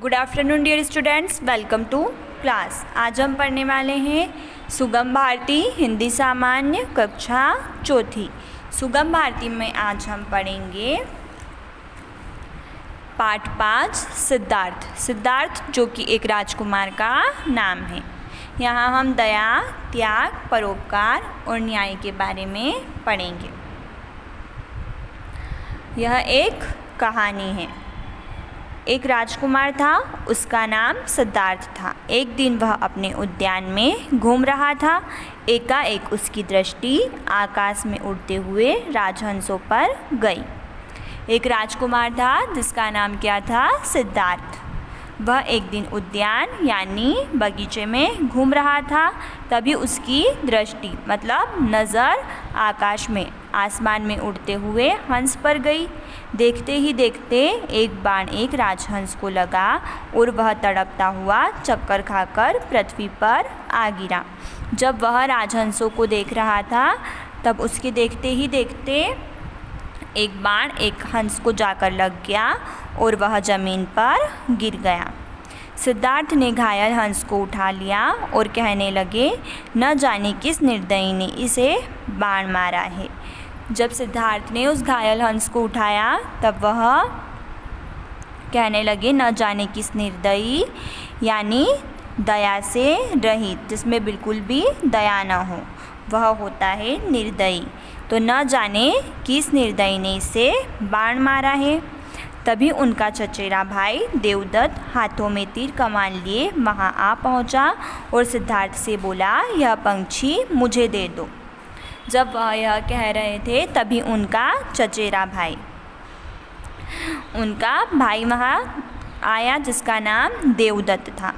Good afternoon dear students, welcome to class. आज हम पढ़ने वाले हैं सुगम भारती हिंदी सामान्य कक्षा चौथी। सुगम भारती में आज हम पढ़ेंगे पाठ 5 सिद्धार्थ। सिद्धार्थ जो कि एक राजकुमार का नाम है। यहाँ हम दया, त्याग, परोपकार और न्याय के बारे में पढ़ेंगे। यह एक कहानी है। एक राजकुमार था, उसका नाम सिद्धार्थ था। एक दिन वह अपने उद्यान में घूम रहा था। एकाएक उसकी दृष्टि आकाश में उड़ते हुए राजहंसों पर गई। एक राजकुमार था जिसका नाम क्या था? सिद्धार्थ। वह एक दिन उद्यान यानी बगीचे में घूम रहा था। तभी उसकी दृष्टि मतलब नज़र आकाश में आसमान में उड़ते हुए हंस पर गई। देखते ही देखते एक बाण एक राजहंस को लगा और वह तड़पता हुआ चक्कर खाकर पृथ्वी पर आ गिरा। जब वह राजहंसों को देख रहा था तब उसके देखते ही देखते एक बाण एक हंस को जाकर लग गया और वह ज़मीन पर गिर गया। सिद्धार्थ ने घायल हंस को उठा लिया और कहने लगे, न जाने किस निर्दयी ने इसे बाण मारा है। जब सिद्धार्थ ने उस घायल हंस को उठाया तब वह कहने लगे, न जाने किस निर्दयी यानी दया से रहित, जिसमें बिल्कुल भी दया न हो, वह होता है निर्दयी। तो न जाने किस निर्दयी ने इसे बाण मारा है। तभी उनका चचेरा भाई देवदत्त हाथों में तीर कमान लिए वहाँ आ पहुँचा और सिद्धार्थ से बोला, यह पंछी मुझे दे दो। जब वह यह कह रहे थे तभी उनका चचेरा भाई वहाँ आया जिसका नाम देवदत्त था।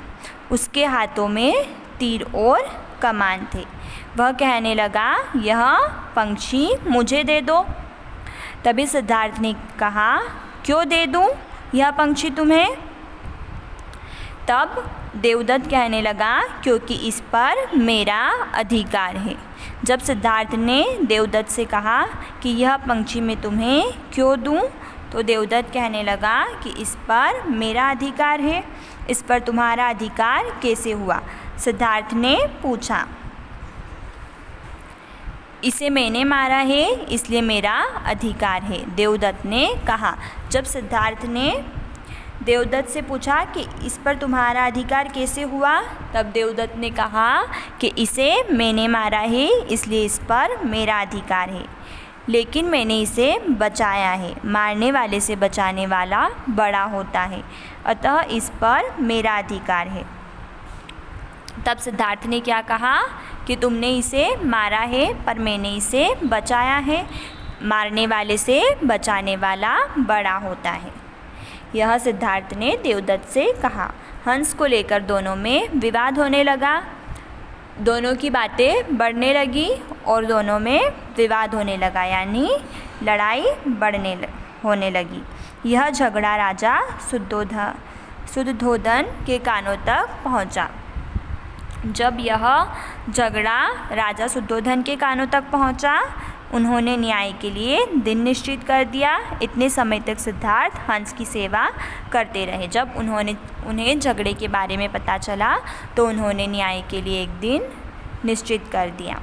उसके हाथों में तीर और कमान थे। वह कहने लगा, यह पंछी मुझे दे दो। तभी सिद्धार्थ ने कहा, क्यों दे दूं यह पंछी तुम्हें? तब देवदत्त कहने लगा, क्योंकि इस पर मेरा अधिकार है। जब सिद्धार्थ ने देवदत्त से कहा कि यह पंछी मैं तुम्हें क्यों दूं, तो देवदत्त कहने लगा कि इस पर मेरा अधिकार है। इस पर तुम्हारा अधिकार कैसे हुआ? सिद्धार्थ ने पूछा। इसे मैंने मारा है इसलिए मेरा अधिकार है, देवदत्त ने कहा। जब सिद्धार्थ ने देवदत्त से पूछा कि इस पर तुम्हारा अधिकार कैसे हुआ, तब देवदत्त ने कहा कि इसे मैंने मारा है इसलिए इस पर मेरा अधिकार है, लेकिन मैंने इसे बचाया है। मारने वाले से बचाने वाला बड़ा होता है, अतः इस पर मेरा अधिकार है। तब सिद्धार्थ ने क्या कहा कि तुमने इसे मारा है पर मैंने इसे बचाया है। मारने वाले से बचाने वाला बड़ा होता है। यह सिद्धार्थ ने देवदत्त से कहा। हंस को लेकर दोनों में विवाद होने लगा। दोनों की बातें बढ़ने लगी और दोनों में विवाद होने लगा यानी लड़ाई होने लगी। यह झगड़ा राजा शुद्धोधन के कानों तक पहुंचा। जब यह झगड़ा राजा शुद्धोधन के कानों तक पहुंचा, उन्होंने न्याय के लिए दिन निश्चित कर दिया। इतने समय तक सिद्धार्थ हंस की सेवा करते रहे। जब उन्हें झगड़े के बारे में पता चला तो उन्होंने न्याय के लिए एक दिन निश्चित कर दिया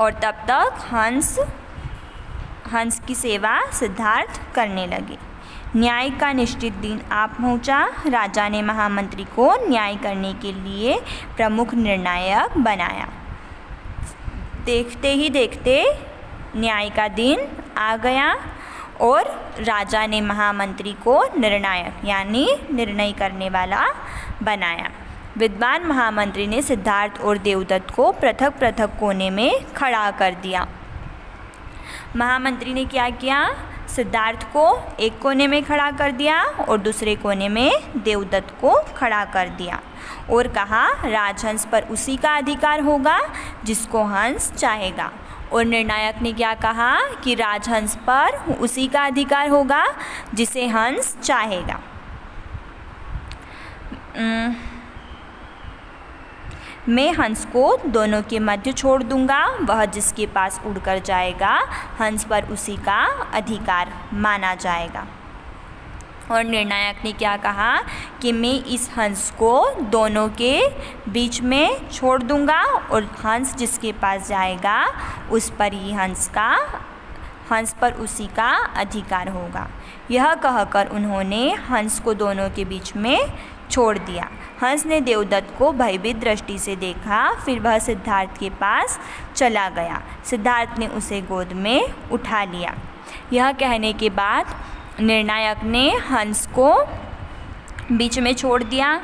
और तब तक हंस की सेवा सिद्धार्थ करने लगे। न्याय का निश्चित दिन आ पहुंचा। राजा ने महामंत्री को न्याय करने के लिए प्रमुख निर्णायक बनाया। देखते ही देखते न्याय का दिन आ गया और राजा ने महामंत्री को निर्णायक यानी निर्णय करने वाला बनाया। विद्वान महामंत्री ने सिद्धार्थ और देवदत्त को पृथक पृथक कोने में खड़ा कर दिया। महामंत्री ने क्या किया? सिद्धार्थ को एक कोने में खड़ा कर दिया और दूसरे कोने में देवदत्त को खड़ा कर दिया और कहा, राजहंस पर उसी का अधिकार होगा जिसको हंस चाहेगा। और निर्णायक ने क्या कहा कि राजहंस पर उसी का अधिकार होगा जिसे हंस चाहेगा। मैं हंस को दोनों के मध्य छोड़ दूंगा। वह जिसके पास उड़कर जाएगा हंस पर उसी का अधिकार माना जाएगा। और निर्णायक ने क्या कहा कि मैं इस हंस को दोनों के बीच में छोड़ दूंगा और हंस जिसके पास जाएगा उस पर ही हंस पर उसी का अधिकार होगा। यह कहकर उन्होंने हंस को दोनों के बीच में छोड़ दिया। हंस ने देवदत्त को भयभीत दृष्टि से देखा, फिर वह सिद्धार्थ के पास चला गया। सिद्धार्थ ने उसे गोद में उठा लिया। यह कहने के बाद निर्णायक ने हंस को बीच में छोड़ दिया।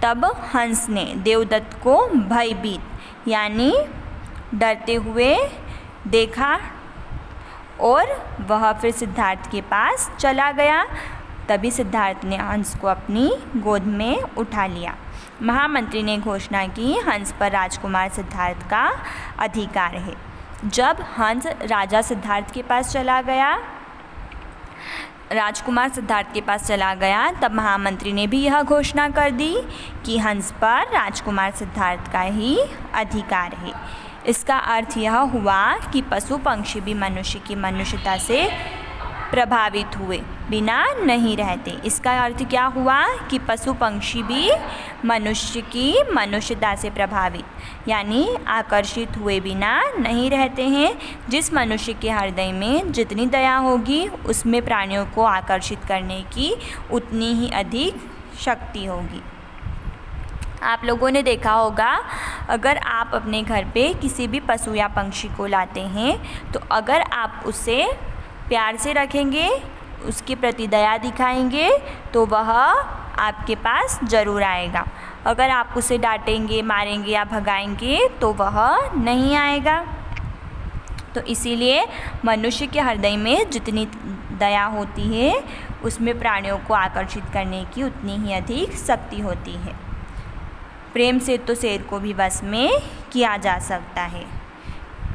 तब हंस ने देवदत्त को भयभीत यानी डरते हुए देखा और वह फिर सिद्धार्थ के पास चला गया। तभी सिद्धार्थ ने हंस को अपनी गोद में उठा लिया। महामंत्री ने घोषणा की, हंस पर राजकुमार सिद्धार्थ का अधिकार है। जब हंस राजा सिद्धार्थ के पास चला गया, राजकुमार सिद्धार्थ के पास चला गया, तब महामंत्री ने भी यह घोषणा कर दी कि हंस पर राजकुमार सिद्धार्थ का ही अधिकार है। इसका अर्थ यह हुआ कि पशु पक्षी भी मनुष्य की मनुष्यता से प्रभावित हुए बिना नहीं रहते। इसका अर्थ क्या हुआ कि पशु पक्षी भी मनुष्य की मनुष्यता से प्रभावित यानी आकर्षित हुए बिना नहीं रहते हैं। जिस मनुष्य के हृदय में जितनी दया होगी उसमें प्राणियों को आकर्षित करने की उतनी ही अधिक शक्ति होगी। आप लोगों ने देखा होगा, अगर आप अपने घर पे किसी भी पशु या पक्षी को लाते हैं तो अगर आप उसे प्यार से रखेंगे, उसके प्रति दया दिखाएंगे तो वह आपके पास ज़रूर आएगा। अगर आप उसे डांटेंगे, मारेंगे या भगाएंगे तो वह नहीं आएगा। तो इसीलिए मनुष्य के हृदय में जितनी दया होती है उसमें प्राणियों को आकर्षित करने की उतनी ही अधिक शक्ति होती है। प्रेम से तो शेर को भी वश में किया जा सकता है।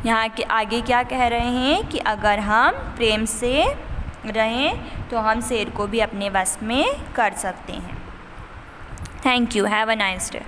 यहाँ के आगे क्या कह रहे हैं कि अगर हम प्रेम से रहें तो हम शेर को भी अपने वश में कर सकते हैं। Thank you. Have a nice day.